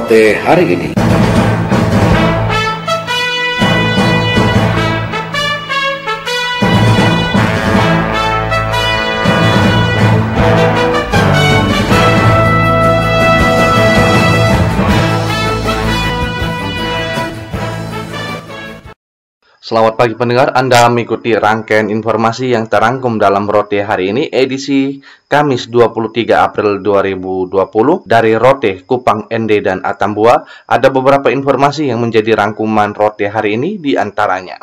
Rote hari ini. Selamat pagi pendengar, Anda mengikuti rangkaian informasi yang terangkum dalam Rote hari ini, edisi Kamis 23 April 2020 dari Rote, Kupang, Ende, dan Atambua. Ada beberapa informasi yang menjadi rangkuman Rote hari ini di antaranya.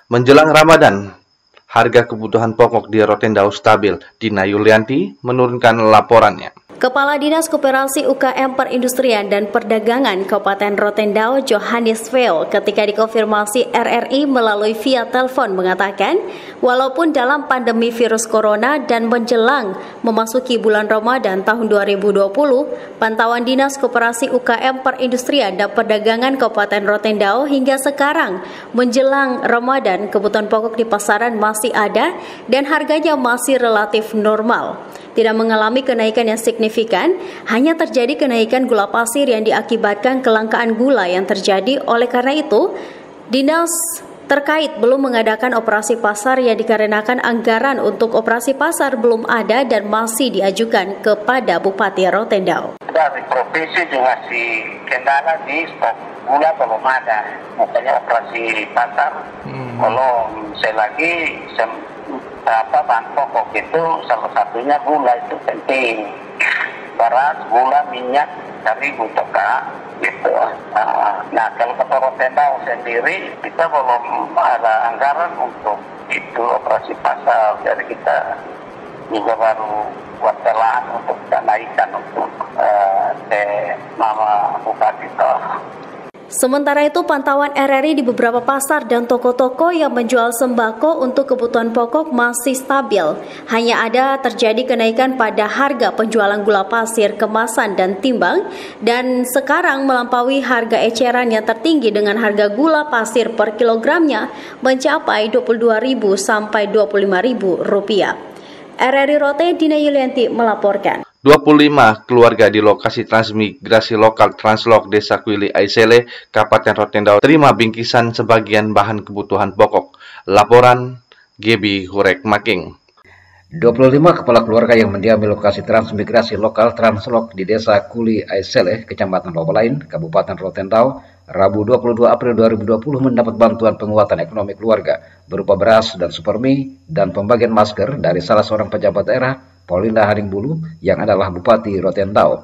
Menjelang Ramadan, harga kebutuhan pokok di Rotendao stabil. Dina Yulianti menurunkan laporannya. Kepala Dinas Koperasi UKM Perindustrian dan Perdagangan Kabupaten Rotendao Johannes Veo ketika dikonfirmasi RRI melalui via telepon mengatakan, walaupun dalam pandemi virus corona dan menjelang memasuki bulan Ramadan tahun 2020, pantauan Dinas Koperasi UKM Perindustrian dan Perdagangan Kabupaten Rotendao hingga sekarang menjelang Ramadan kebutuhan pokok di pasaran masih ada dan harganya masih relatif normal. Tidak mengalami kenaikan yang signifikan, hanya terjadi kenaikan gula pasir yang diakibatkan kelangkaan gula yang terjadi. Oleh karena itu, dinas terkait belum mengadakan operasi pasar yang dikarenakan anggaran untuk operasi pasar belum ada dan masih diajukan kepada Bupati Rotendao. Dari provinsi juga si kendala di stok gula belum ada, makanya operasi pasar belum. Selagi bahan pokok itu salah satunya gula itu penting, beras, gula, minyak dari butoka gitu. Nah kalau ke Rotendao sendiri kita belum ada anggaran untuk itu operasi pasar, jadi kita juga baru buat telaan untuk kenaikan untuk Mama Bupati toh. Sementara itu, pantauan RRI di beberapa pasar dan toko-toko yang menjual sembako untuk kebutuhan pokok masih stabil. Hanya ada terjadi kenaikan pada harga penjualan gula pasir, kemasan, dan timbang, dan sekarang melampaui harga eceran yang tertinggi dengan harga gula pasir per kilogramnya mencapai Rp22.000 sampai Rp25.000. RRI Rote, Dina Yulianti melaporkan. 25 keluarga di lokasi transmigrasi lokal Translok Desa Kuili Aisele, Kabupaten Rotendao terima bingkisan sebagian bahan kebutuhan pokok. Laporan Gebi Hurek Making. 25 kepala keluarga yang mendiami lokasi transmigrasi lokal Translok di Desa Kuli Aisele, Kecamatan Lobolain, Kabupaten Rotendao, Rabu 22 April 2020 mendapat bantuan penguatan ekonomi keluarga berupa beras dan supermi dan pembagian masker dari salah seorang pejabat daerah, Pauline Haningbulu, yang adalah Bupati Rotendao.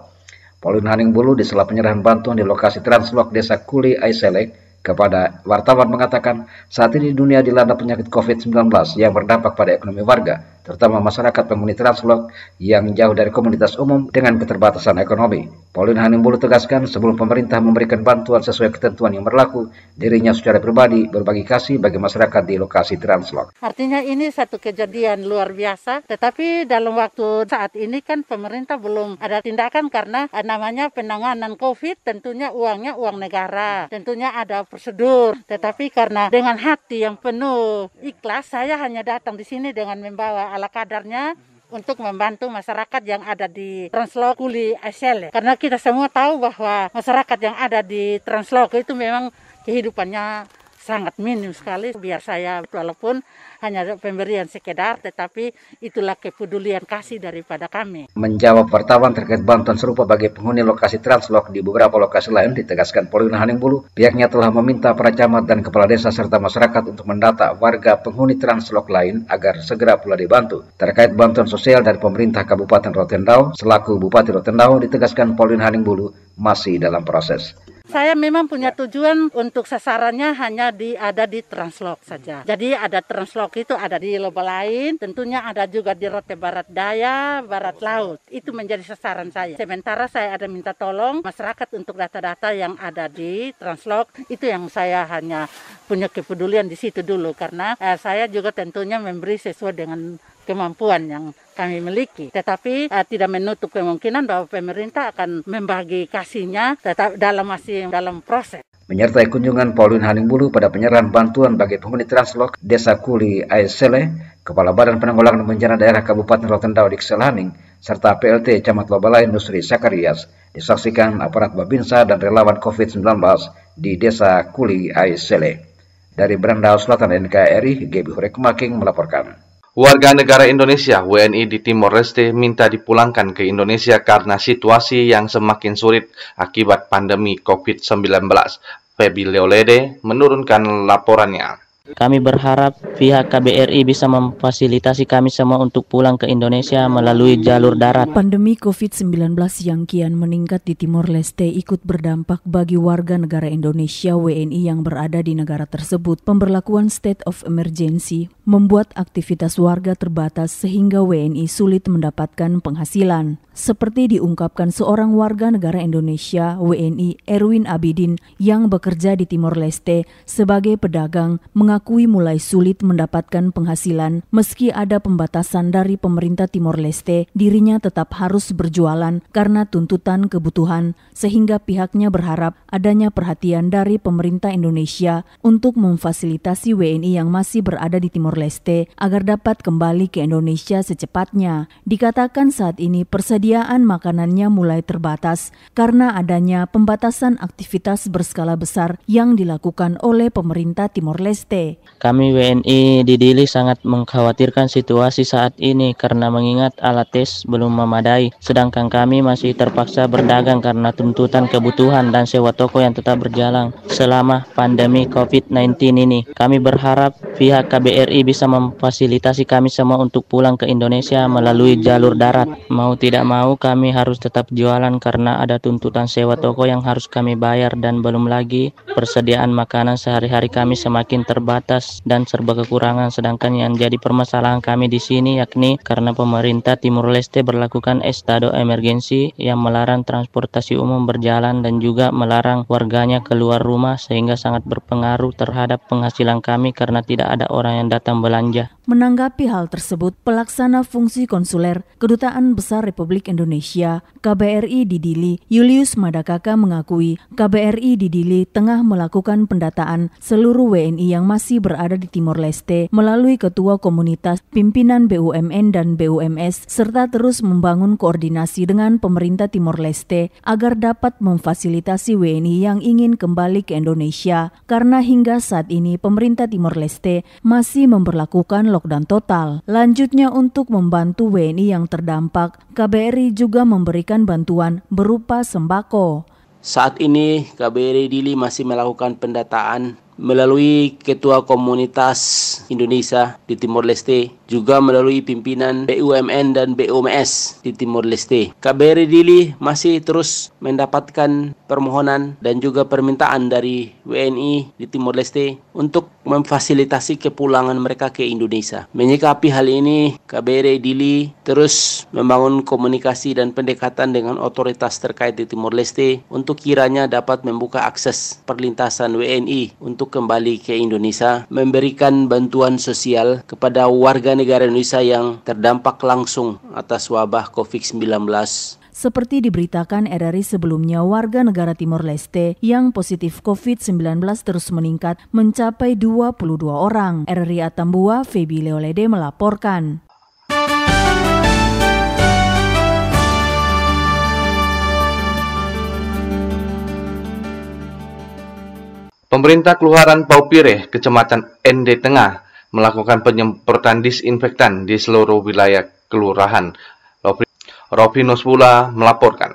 Pauline Haningbulu di sela penyerahan bantuan di lokasi Translok Desa Kuli Aisele kepada wartawan mengatakan saat ini dunia dilanda penyakit COVID-19 yang berdampak pada ekonomi warga, terutama masyarakat penghuni Translok yang jauh dari komunitas umum dengan keterbatasan ekonomi. Pauline Haningbulu tegaskan sebelum pemerintah memberikan bantuan sesuai ketentuan yang berlaku, dirinya secara pribadi berbagi kasih bagi masyarakat di lokasi Translok. Artinya ini satu kejadian luar biasa, tetapi dalam waktu saat ini kan pemerintah belum ada tindakan karena namanya penanganan COVID, tentunya uangnya uang negara, tentunya ada prosedur. Tetapi karena dengan hati yang penuh ikhlas, saya hanya datang di sini dengan membawa ala kadarnya untuk membantu masyarakat yang ada di Translok Kuli Aisele. Karena kita semua tahu bahwa masyarakat yang ada di Translok itu memang kehidupannya sangat minim sekali. Biar saya walaupun hanya pemberian sekedar, tetapi itulah kepedulian kasih daripada kami. Menjawab wartawan terkait bantuan serupa bagi penghuni lokasi Translok di beberapa lokasi lain, ditegaskan Pauline Haningbulu, pihaknya telah meminta para camat dan kepala desa serta masyarakat untuk mendata warga penghuni Translok lain agar segera pula dibantu. Terkait bantuan sosial dari pemerintah Kabupaten Rotendao, selaku Bupati Rotendao, ditegaskan Pauline Haningbulu masih dalam proses. Saya memang punya tujuan untuk sasarannya hanya ada di Translok saja. Jadi ada Translok itu ada di Lobolain, tentunya ada juga di Rote Barat Daya, Barat Laut. Itu menjadi sasaran saya. Sementara saya ada minta tolong masyarakat untuk data-data yang ada di Translok. Itu yang saya hanya punya kepedulian di situ dulu karena saya juga tentunya memberi sesuai dengan kemampuan yang kami miliki. Tetapi tidak menutup kemungkinan bahwa pemerintah akan membagi kasihnya tetap masih dalam proses. Menyertai kunjungan Pauline Haningbulu pada penyerahan bantuan bagi penghuni Translok Desa Kuli Aisele, Kepala Badan Penanggulangan Bencana Daerah Kabupaten Rotendao Dik Selaning, serta PLT Camat Lobalain Nusri Sakarias, disaksikan aparat Babinsa dan relawan COVID-19 di Desa Kuli Aisele. Dari Brandao Selatan NKRI, Gebi Hurekmaking melaporkan. Warga negara Indonesia WNI di Timor Leste minta dipulangkan ke Indonesia karena situasi yang semakin sulit akibat pandemi COVID-19. Febi Leolede menurunkan laporannya. Kami berharap pihak KBRI bisa memfasilitasi kami semua untuk pulang ke Indonesia melalui jalur darat. Pandemi COVID-19 yang kian meningkat di Timor Leste ikut berdampak bagi warga negara Indonesia WNI yang berada di negara tersebut. Pemberlakuan state of emergency membuat aktivitas warga terbatas sehingga WNI sulit mendapatkan penghasilan. Seperti diungkapkan seorang warga negara Indonesia WNI Erwin Abidin yang bekerja di Timor Leste sebagai pedagang, mengakui mulai sulit mendapatkan penghasilan meski ada pembatasan dari pemerintah Timor Leste. Dirinya tetap harus berjualan karena tuntutan kebutuhan, sehingga pihaknya berharap adanya perhatian dari pemerintah Indonesia untuk memfasilitasi WNI yang masih berada di Timor Leste agar dapat kembali ke Indonesia secepatnya. Dikatakan saat ini persediaan makanannya mulai terbatas karena adanya pembatasan aktivitas berskala besar yang dilakukan oleh pemerintah Timor Leste. Kami WNI di Dili sangat mengkhawatirkan situasi saat ini karena mengingat alat tes belum memadai, sedangkan kami masih terpaksa berdagang karena tuntutan kebutuhan dan sewa toko yang tetap berjalan selama pandemi COVID-19 ini. Kami berharap pihak KBRI bisa memfasilitasi kami semua untuk pulang ke Indonesia melalui jalur darat. Mau tidak mau kami harus tetap jualan karena ada tuntutan sewa toko yang harus kami bayar, dan belum lagi persediaan makanan sehari-hari kami semakin terbatas dan serba kekurangan. Sedangkan yang jadi permasalahan kami di sini yakni karena pemerintah Timor Leste berlakukan estado emergensi yang melarang transportasi umum berjalan dan juga melarang warganya keluar rumah, sehingga sangat berpengaruh terhadap penghasilan kami karena tidak ada orang yang datang belanja. Menanggapi hal tersebut, pelaksana fungsi konsuler Kedutaan Besar Republik Indonesia KBRI di Dili, Julius Madakaka mengakui KBRI di Dili tengah melakukan pendataan seluruh WNI yang masih berada di Timor Leste melalui ketua komunitas, pimpinan BUMN dan BUMS, serta terus membangun koordinasi dengan pemerintah Timor Leste agar dapat memfasilitasi WNI yang ingin kembali ke Indonesia, karena hingga saat ini pemerintah Timor Leste masih memberlakukan lockdown total. Lanjutnya, untuk membantu WNI yang terdampak, KBRI juga memberikan bantuan berupa sembako. Saat ini KBRI Dili masih melakukan pendataan melalui Ketua Komunitas Indonesia di Timor Leste, juga melalui pimpinan BUMN dan BUMS di Timor Leste. KBRI Dili masih terus mendapatkan permohonan dan juga permintaan dari WNI di Timor Leste untuk memfasilitasi kepulangan mereka ke Indonesia. Menyikapi hal ini, KBRI Dili terus membangun komunikasi dan pendekatan dengan otoritas terkait di Timor Leste untuk kiranya dapat membuka akses perlintasan WNI untuk kembali ke Indonesia, memberikan bantuan sosial kepada warga negara Indonesia yang terdampak langsung atas wabah COVID-19. Seperti diberitakan RRI sebelumnya, warga negara Timor Leste yang positif COVID-19 terus meningkat mencapai 22 orang. RRI Atambua, Febi Leolede melaporkan. Pemerintah Kelurahan Paupire, Kecamatan Ende Tengah, melakukan penyemprotan disinfektan di seluruh wilayah kelurahan. Rovinus Pula melaporkan.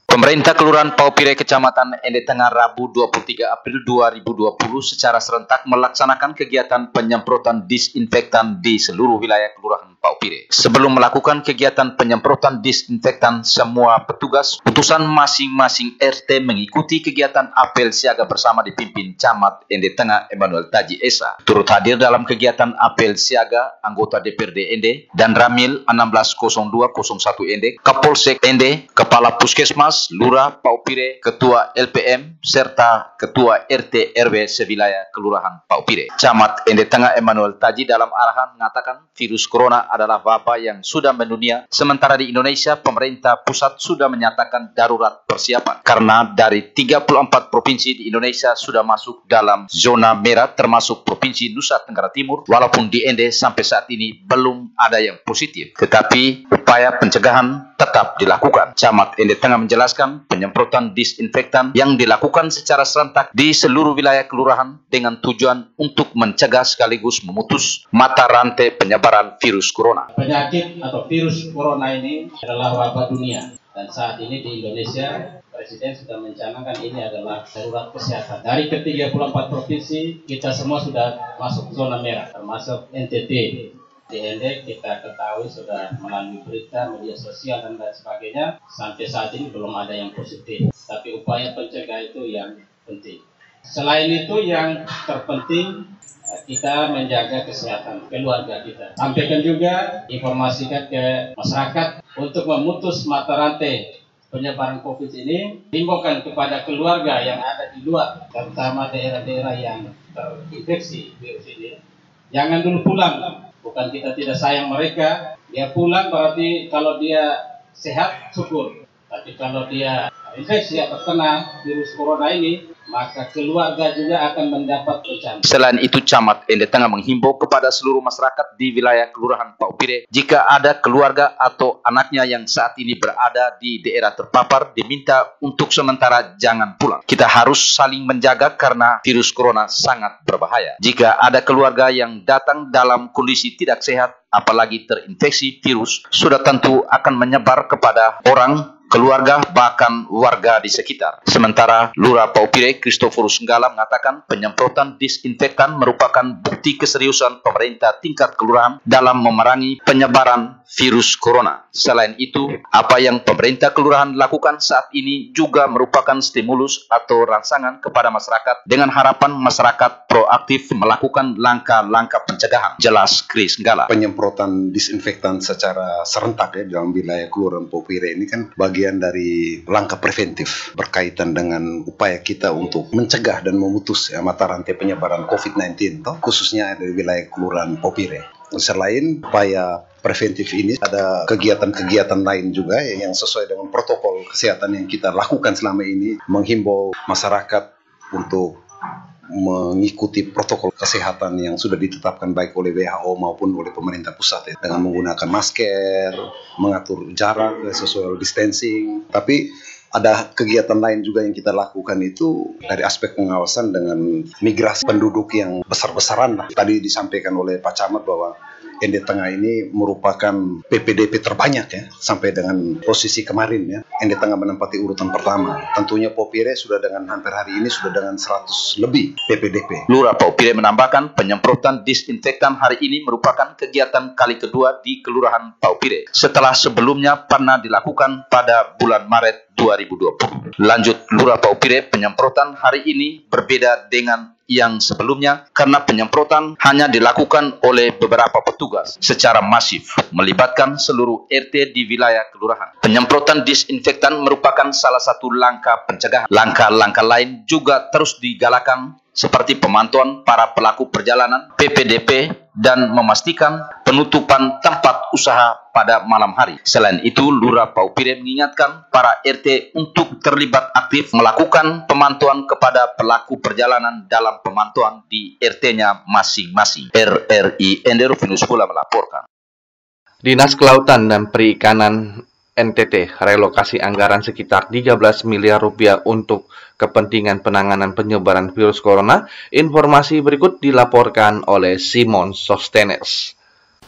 Pemerintah Kelurahan Paupire, Kecamatan Ende Tengah, Rabu 23 April 2020 secara serentak melaksanakan kegiatan penyemprotan disinfektan di seluruh wilayah Kelurahan Paupire. Sebelum melakukan kegiatan penyemprotan disinfektan, semua petugas utusan masing-masing RT mengikuti kegiatan apel siaga bersama dipimpin Camat Ende Tengah Emmanuel Taji Esa. Turut hadir dalam kegiatan apel siaga anggota DPRD Ende dan Ramil 160201 Ende, Kapolsek Ende, Kepala Puskesmas, Sekretaris Lurah Paupire, Ketua LPM, serta Ketua RT RW sewilayah Kelurahan Paupire. Camat Ende Tengah Emmanuel Taji dalam arahan mengatakan virus corona adalah wabah yang sudah mendunia, sementara di Indonesia pemerintah pusat sudah menyatakan darurat persiapan karena dari 34 provinsi di Indonesia sudah masuk dalam zona merah termasuk Provinsi Nusa Tenggara Timur, walaupun di Ende sampai saat ini belum ada yang positif, tetapi upaya pencegahan tetap dilakukan. Camat Ende Tengah menjelaskan penyemprotan disinfektan yang dilakukan secara serentak di seluruh wilayah kelurahan dengan tujuan untuk mencegah sekaligus memutus mata rantai penyebaran virus corona. Penyakit atau virus corona ini adalah wabah dunia dan saat ini di Indonesia Presiden sudah mencanangkan ini adalah darurat kesehatan. Dari ke-34 provinsi kita semua sudah masuk zona merah termasuk NTT. Di Ende kita ketahui sudah melalui berita, media sosial dan lain sebagainya, sampai saat ini belum ada yang positif. Tapi upaya pencegahan itu yang penting. Selain itu yang terpenting kita menjaga kesehatan keluarga kita. Sampaikan juga, informasikan ke masyarakat untuk memutus mata rantai penyebaran COVID ini. Himbaukan kepada keluarga yang ada di luar, terutama daerah-daerah yang terinfeksi virus ini, jangan dulu pulang. Bukan kita tidak sayang mereka, dia pulang berarti kalau dia sehat syukur. Tapi kalau dia infeksi atau terkena virus corona ini, maka keluarga juga akan mendapat bencana. Selain itu, Camat Ende Tengah menghimbau kepada seluruh masyarakat di wilayah Kelurahan Paupire, jika ada keluarga atau anaknya yang saat ini berada di daerah terpapar, diminta untuk sementara jangan pulang. Kita harus saling menjaga karena virus corona sangat berbahaya. Jika ada keluarga yang datang dalam kondisi tidak sehat, apalagi terinfeksi virus, sudah tentu akan menyebar kepada orang, keluarga, bahkan warga di sekitar. Sementara Lurah Paupire Christoforus Nggala mengatakan penyemprotan disinfektan merupakan bukti keseriusan pemerintah tingkat kelurahan dalam memerangi penyebaran virus corona. Selain itu, apa yang pemerintah kelurahan lakukan saat ini juga merupakan stimulus atau rangsangan kepada masyarakat dengan harapan masyarakat proaktif melakukan langkah-langkah pencegahan. Jelas Chris Nggala. Penyemprotan disinfektan secara serentak ya dalam wilayah Kelurahan Paupire ini kan bagian dari langkah preventif berkaitan dengan upaya kita untuk mencegah dan memutus mata rantai penyebaran COVID-19 khususnya di wilayah Kelurahan Paupire. Selain upaya preventif ini, ada kegiatan-kegiatan lain juga yang sesuai dengan protokol kesehatan yang kita lakukan selama ini, menghimbau masyarakat untuk mengikuti protokol kesehatan yang sudah ditetapkan baik oleh WHO maupun oleh pemerintah pusat dengan menggunakan masker, mengatur jarak, social distancing. Tapi ada kegiatan lain juga yang kita lakukan itu dari aspek pengawasan dengan migrasi penduduk yang besar-besaran. Tadi disampaikan oleh Pak Camat bahwa Ende Tengah ini merupakan PPDP terbanyak ya, sampai dengan posisi kemarin ya. Ende Tengah menempati urutan pertama. Tentunya Paupire sudah dengan hampir hari ini sudah dengan 100 lebih PPDP. Lurah Paupire menambahkan penyemprotan disinfektan hari ini merupakan kegiatan kali kedua di Kelurahan Paupire, setelah sebelumnya pernah dilakukan pada bulan Maret 2020. Lanjut Lurah Paupire, penyemprotan hari ini berbeda dengan yang sebelumnya karena penyemprotan hanya dilakukan oleh beberapa petugas secara masif melibatkan seluruh RT di wilayah kelurahan. Penyemprotan disinfektan merupakan salah satu langkah pencegahan. Langkah-langkah lain juga terus digalakan seperti pemantauan para pelaku perjalanan, PPDP, dan memastikan penutupan tempat usaha pada malam hari. Selain itu, Lurah Paupire mengingatkan para RT untuk terlibat aktif melakukan pemantauan kepada pelaku perjalanan dalam pemantauan di RT-nya masing-masing. RRI Ender Finus pula melaporkan. Dinas Kelautan dan Perikanan NTT relokasi anggaran sekitar 13 miliar rupiah untuk kepentingan penanganan penyebaran virus corona. Informasi berikut dilaporkan oleh Simon Sostenes.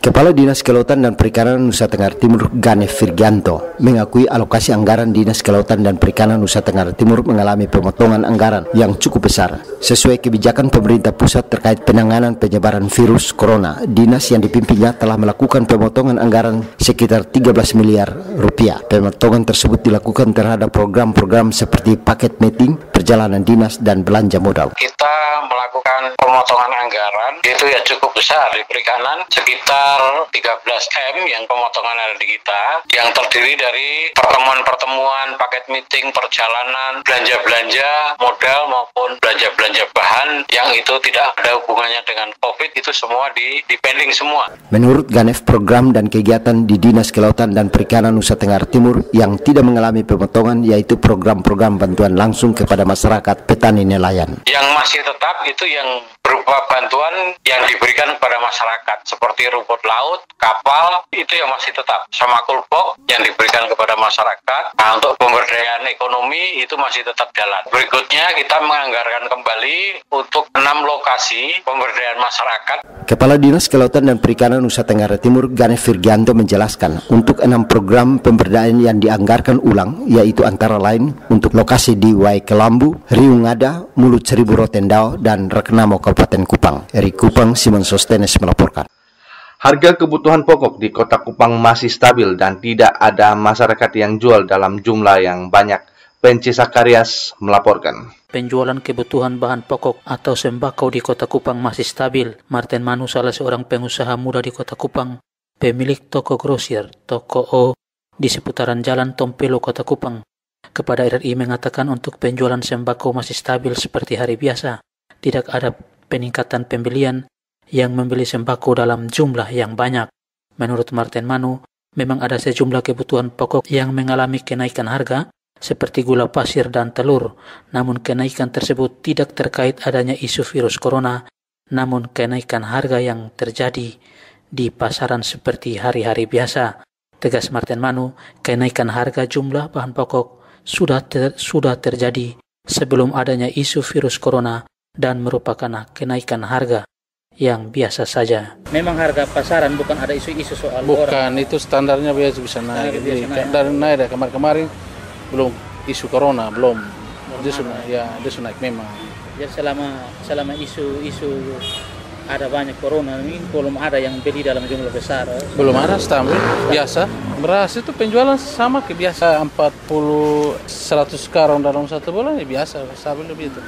Kepala Dinas Kelautan dan Perikanan Nusa Tenggara Timur Gane Virgianto mengakui alokasi anggaran Dinas Kelautan dan Perikanan Nusa Tenggara Timur mengalami pemotongan anggaran yang cukup besar. Sesuai kebijakan pemerintah pusat terkait penanganan penyebaran virus corona, dinas yang dipimpinnya telah melakukan pemotongan anggaran sekitar 13 miliar rupiah. Pemotongan tersebut dilakukan terhadap program-program seperti paket meeting, perjalanan dinas, dan belanja modal. Kita melakukan pemotongan anggaran itu ya cukup besar di perikanan, sekitar sekitar 13M yang pemotongan ada di kita, yang terdiri dari pertemuan-pertemuan, paket meeting, perjalanan, belanja-belanja modal maupun belanja-belanja bahan yang itu tidak ada hubungannya dengan COVID, itu semua di-pending semua. Menurut Ganef, program dan kegiatan di Dinas Kelautan dan Perikanan Nusa Tenggara Timur yang tidak mengalami pemotongan yaitu program-program bantuan langsung kepada masyarakat petani nelayan. Yang masih tetap itu yang berupa bantuan yang diberikan kepada masyarakat seperti rumput laut, kapal, itu yang masih tetap, sama kulpok yang diberikan kepada masyarakat. Nah, untuk pemberdayaan ekonomi itu masih tetap jalan. Berikutnya kita menganggarkan kembali untuk 6 lokasi pemberdayaan masyarakat. Kepala Dinas Kelautan dan Perikanan Nusa Tenggara Timur Ganef Firgianto menjelaskan untuk 6 program pemberdayaan yang dianggarkan ulang yaitu antara lain untuk lokasi di Wai Kelambu, Riungada, Mulut Seribu Rotendao, dan Reknamo Kabupaten Kupang. Eri Kupang, Simon Sostenes melaporkan. Harga kebutuhan pokok di Kota Kupang masih stabil dan tidak ada masyarakat yang jual dalam jumlah yang banyak. Penci Sakarias melaporkan. Penjualan kebutuhan bahan pokok atau sembako di Kota Kupang masih stabil. Martin Manu, salah seorang pengusaha muda di Kota Kupang, pemilik toko grosir, Toko O, di seputaran Jalan Tompelo, Kota Kupang, kepada RRI mengatakan untuk penjualan sembako masih stabil seperti hari biasa. Tidak ada peningkatan pembelian yang membeli sembako dalam jumlah yang banyak. Menurut Martin Manu, memang ada sejumlah kebutuhan pokok yang mengalami kenaikan harga, seperti gula pasir dan telur. Namun kenaikan tersebut tidak terkait adanya isu virus corona, namun kenaikan harga yang terjadi di pasaran seperti hari-hari biasa. Tegas Martin Manu, kenaikan harga jumlah bahan pokok sudah terjadi sebelum adanya isu virus corona dan merupakan kenaikan harga yang biasa saja. Memang harga pasaran bukan ada isu-isu soal bukan orang. Itu standarnya biasa bisa naik. Dari naik kemarin belum isu corona belum. Dia naik memang. Ya selama isu ada banyak corona ini belum ada yang beli dalam jumlah besar. Belum ada, stabil biasa. Beras itu penjualan sama ke biasa 40-100 karung dalam 1 bulan ya biasa stabil lebih itu.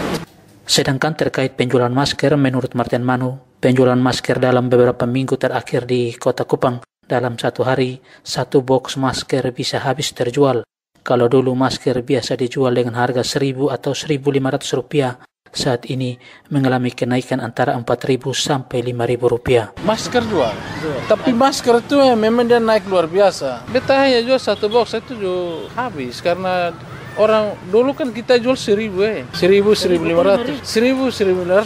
Sedangkan terkait penjualan masker, menurut Martin Manu, penjualan masker dalam beberapa minggu terakhir di Kota Kupang, dalam 1 hari, 1 box masker bisa habis terjual. Kalau dulu masker biasa dijual dengan harga 1.000 atau 1.500 rupiah, saat ini mengalami kenaikan antara 4.000 sampai 5.000 rupiah. Masker jual. Tapi masker itu memang dia naik luar biasa. Betahnya jual 1 box itu juga habis karena orang dulu kan kita jual 1.000 1.500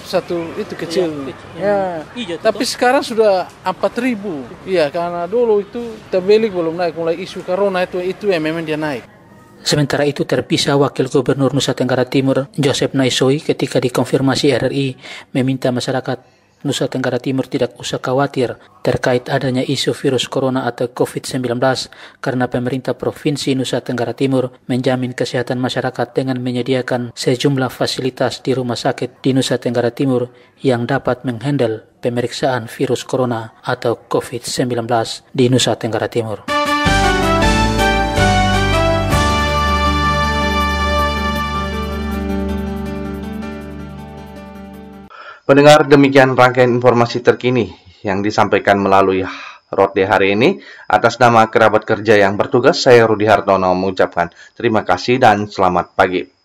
satu itu kecil ya. Tapi sekarang sudah 4.000 ya, karena dulu itu terbeli belum naik, mulai isu corona itu yang memang dia naik. Sementara itu terpisah Wakil Gubernur Nusa Tenggara Timur Joseph Naisoi ketika dikonfirmasi RRI meminta masyarakat Nusa Tenggara Timur tidak usah khawatir terkait adanya isu virus corona atau COVID-19 karena pemerintah Provinsi Nusa Tenggara Timur menjamin kesehatan masyarakat dengan menyediakan sejumlah fasilitas di rumah sakit di Nusa Tenggara Timur yang dapat menghandle pemeriksaan virus corona atau COVID-19 di Nusa Tenggara Timur. Pendengar, demikian rangkaian informasi terkini yang disampaikan melalui Rote hari ini. Atas nama kerabat kerja yang bertugas, saya Rudi Hartono mengucapkan terima kasih dan selamat pagi.